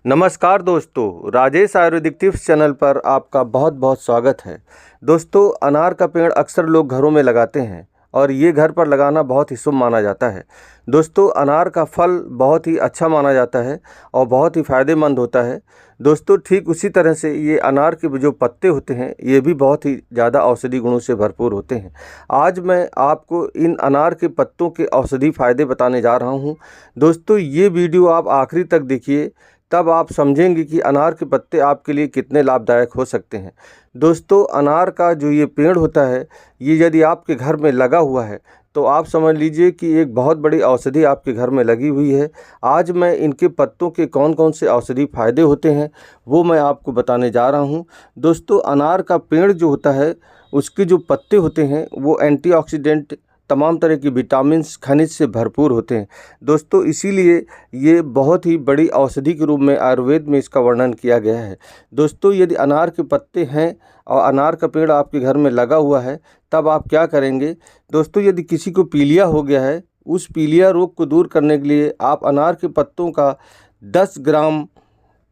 नमस्कार दोस्तों, Rajesh Ayurvedic tips channel पर आपका बहुत बहुत स्वागत है। दोस्तों, अनार का पेड़ अक्सर लोग घरों में लगाते हैं और ये घर पर लगाना बहुत ही शुभ माना जाता है। दोस्तों, अनार का फल बहुत ही अच्छा माना जाता है और बहुत ही फ़ायदेमंद होता है। दोस्तों, ठीक उसी तरह से ये अनार के जो पत्ते होते हैं ये भी बहुत ही ज़्यादा औषधि गुणों से भरपूर होते हैं। आज मैं आपको इन अनार के पत्तों के औषधि फ़ायदे बताने जा रहा हूँ। दोस्तों, ये वीडियो आप आखिरी तक देखिए, तब आप समझेंगे कि अनार के पत्ते आपके लिए कितने लाभदायक हो सकते हैं। दोस्तों, अनार का जो ये पेड़ होता है, ये यदि आपके घर में लगा हुआ है तो आप समझ लीजिए कि एक बहुत बड़ी औषधि आपके घर में लगी हुई है। आज मैं इनके पत्तों के कौन कौन से औषधि फ़ायदे होते हैं वो मैं आपको बताने जा रहा हूँ। दोस्तों, अनार का पेड़ जो होता है उसके जो पत्ते होते हैं वो एंटीऑक्सीडेंट, तमाम तरह की विटामिन्स, खनिज से भरपूर होते हैं। दोस्तों, इसीलिए ये बहुत ही बड़ी औषधि के रूप में आयुर्वेद में इसका वर्णन किया गया है। दोस्तों, यदि अनार के पत्ते हैं और अनार का पेड़ आपके घर में लगा हुआ है तब आप क्या करेंगे। दोस्तों, यदि किसी को पीलिया हो गया है, उस पीलिया रोग को दूर करने के लिए आप अनार के पत्तों का 10 ग्राम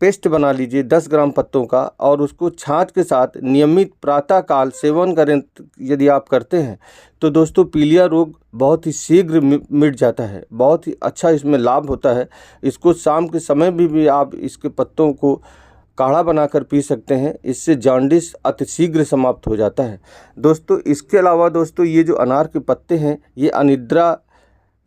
पेस्ट बना लीजिए, 10 ग्राम पत्तों का, और उसको छाछ के साथ नियमित प्रातःकाल सेवन करें। यदि आप करते हैं तो दोस्तों पीलिया रोग बहुत ही शीघ्र मिट जाता है। बहुत ही अच्छा इसमें लाभ होता है। इसको शाम के समय भी आप इसके पत्तों को काढ़ा बनाकर पी सकते हैं। इससे जॉन्डिस अतिशीघ्र समाप्त हो जाता है। दोस्तों, इसके अलावा दोस्तों ये जो अनार के पत्ते हैं ये अनिद्रा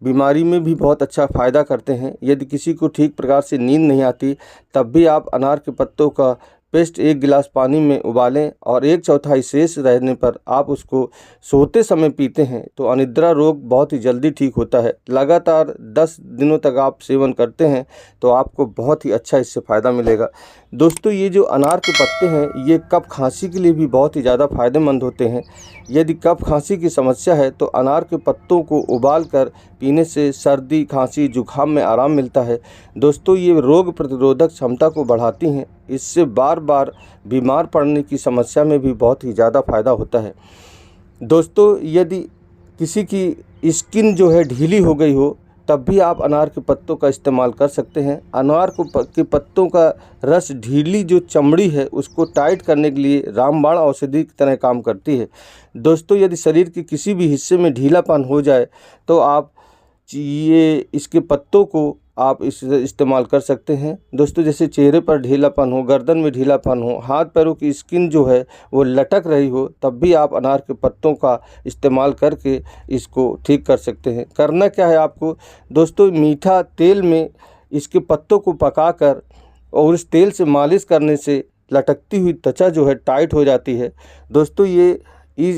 बीमारी में भी बहुत अच्छा फ़ायदा करते हैं। यदि किसी को ठीक प्रकार से नींद नहीं आती तब भी आप अनार के पत्तों का पेस्ट 1 गिलास पानी में उबालें और 1/4 शेष रहने पर आप उसको सोते समय पीते हैं तो अनिद्रा रोग बहुत ही जल्दी ठीक होता है। लगातार 10 दिनों तक आप सेवन करते हैं तो आपको बहुत ही अच्छा इससे फ़ायदा मिलेगा। दोस्तों, ये जो अनार के पत्ते हैं ये कफ खांसी के लिए भी बहुत ही ज़्यादा फ़ायदेमंद होते हैं। यदि कफ खांसी की समस्या है तो अनार के पत्तों को उबाल कर पीने से सर्दी, खांसी, जुखाम में आराम मिलता है। दोस्तों, ये रोग प्रतिरोधक क्षमता को बढ़ाती हैं। इससे बार बार बीमार पड़ने की समस्या में भी बहुत ही ज़्यादा फ़ायदा होता है। दोस्तों, यदि किसी की स्किन जो है ढीली हो गई हो तब भी आप अनार के पत्तों का इस्तेमाल कर सकते हैं। अनार के पत्तों का रस ढीली जो चमड़ी है उसको टाइट करने के लिए रामबाण औषधि की तरह काम करती है। दोस्तों, यदि शरीर के किसी भी हिस्से में ढीलापन हो जाए तो आप इसके पत्तों को आप इस्तेमाल कर सकते हैं। दोस्तों, जैसे चेहरे पर ढीलापन हो, गर्दन में ढीलापन हो, हाथ पैरों की स्किन जो है वो लटक रही हो, तब भी आप अनार के पत्तों का इस्तेमाल करके इसको ठीक कर सकते हैं। करना क्या है आपको दोस्तों, मीठा तेल में इसके पत्तों को पकाकर और इस तेल से मालिश करने से लटकती हुई त्वचा जो है टाइट हो जाती है। दोस्तों, ये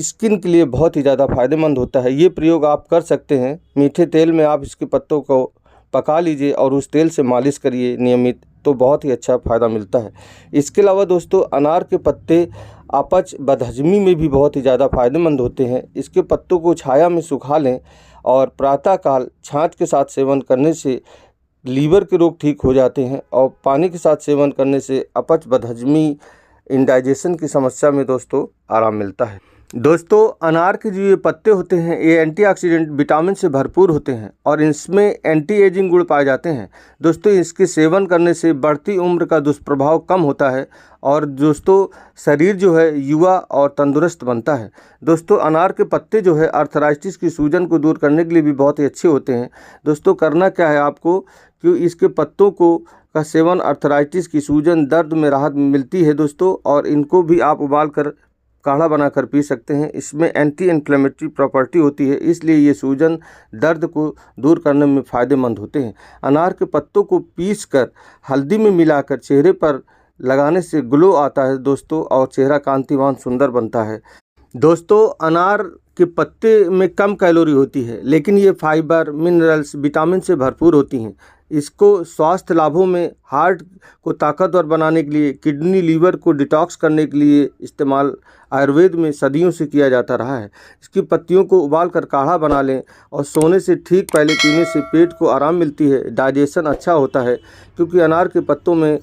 स्किन के लिए बहुत ही ज़्यादा फ़ायदेमंद होता है। ये प्रयोग आप कर सकते हैं। मीठे तेल में आप इसके पत्तों को पका लीजिए और उस तेल से मालिश करिए नियमित, तो बहुत ही अच्छा फ़ायदा मिलता है। इसके अलावा दोस्तों, अनार के पत्ते अपच, बदहजमी में भी बहुत ही ज़्यादा फ़ायदेमंद होते हैं। इसके पत्तों को छाया में सुखा लें और प्रातःकाल छाछ के साथ सेवन करने से लीवर के रोग ठीक हो जाते हैं और पानी के साथ सेवन करने से अपच, बदहजमी, इंडाइजेशन की समस्या में दोस्तों आराम मिलता है। दोस्तों, अनार के जो ये पत्ते होते हैं ये एंटीऑक्सीडेंट, विटामिन से भरपूर होते हैं और इसमें एंटी एजिंग गुण पाए जाते हैं। दोस्तों, इसके सेवन करने से बढ़ती उम्र का दुष्प्रभाव कम होता है और दोस्तों शरीर जो है युवा और तंदुरुस्त बनता है। दोस्तों, अनार के पत्ते जो है आर्थराइटिस की सूजन को दूर करने के लिए भी बहुत ही अच्छे होते हैं। दोस्तों, करना क्या है आपको कि इसके पत्तों का सेवन आर्थराइटिस की सूजन, दर्द में राहत मिलती है दोस्तों, और इनको भी आप उबाल कर काढ़ा बनाकर पी सकते हैं। इसमें एंटी इन्फ्लेमेटरी प्रॉपर्टी होती है, इसलिए ये सूजन, दर्द को दूर करने में फ़ायदेमंद होते हैं। अनार के पत्तों को पीसकर हल्दी में मिलाकर चेहरे पर लगाने से ग्लो आता है दोस्तों, और चेहरा कांतिवान सुंदर बनता है। दोस्तों, अनार के पत्ते में कम कैलोरी होती है लेकिन ये फाइबर, मिनरल्स, विटामिन से भरपूर होती हैं। इसको स्वास्थ्य लाभों में हार्ट को ताकतवर बनाने के लिए, किडनी, लीवर को डिटॉक्स करने के लिए इस्तेमाल आयुर्वेद में सदियों से किया जाता रहा है। इसकी पत्तियों को उबाल कर काढ़ा बना लें और सोने से ठीक पहले पीने से पेट को आराम मिलती है, डाइजेशन अच्छा होता है, क्योंकि अनार के पत्तों में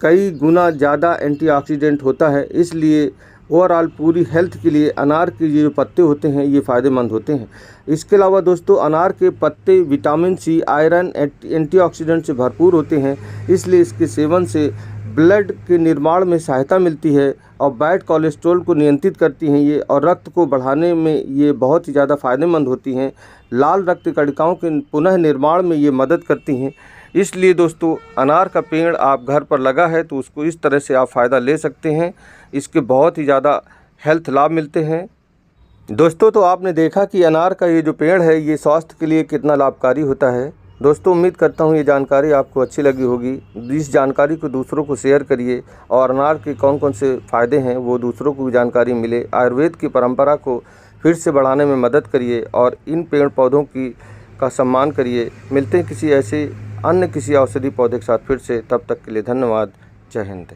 कई गुना ज़्यादा एंटीऑक्सीडेंट होता है। इसलिए ओवरऑल पूरी हेल्थ के लिए अनार के ये जो पत्ते होते हैं ये फ़ायदेमंद होते हैं। इसके अलावा दोस्तों अनार के पत्ते विटामिन सी, आयरन, एंटीऑक्सीडेंट से भरपूर होते हैं, इसलिए इसके सेवन से ब्लड के निर्माण में सहायता मिलती है और बैड कोलेस्ट्रॉल को नियंत्रित करती हैं ये, और रक्त को बढ़ाने में ये बहुत ही ज़्यादा फ़ायदेमंद होती हैं। लाल रक्त कणिकाओं के पुनः निर्माण में ये मदद करती हैं। इसलिए दोस्तों अनार का पेड़ आप घर पर लगा है तो उसको इस तरह से आप फ़ायदा ले सकते हैं। इसके बहुत ही ज़्यादा हेल्थ लाभ मिलते हैं। दोस्तों तो आपने देखा कि अनार का ये जो पेड़ है ये स्वास्थ्य के लिए कितना लाभकारी होता है। दोस्तों उम्मीद करता हूँ ये जानकारी आपको अच्छी लगी होगी। इस जानकारी को दूसरों को शेयर करिए और अनार के कौन कौन से फ़ायदे हैं वो दूसरों को भी जानकारी मिले। आयुर्वेद की परंपरा को फिर से बढ़ाने में मदद करिए और इन पेड़ पौधों का सम्मान करिए। मिलते हैं किसी ऐसे अन्य किसी औषधि पौधे के साथ फिर से, तब तक के लिए धन्यवाद। जय हिंद।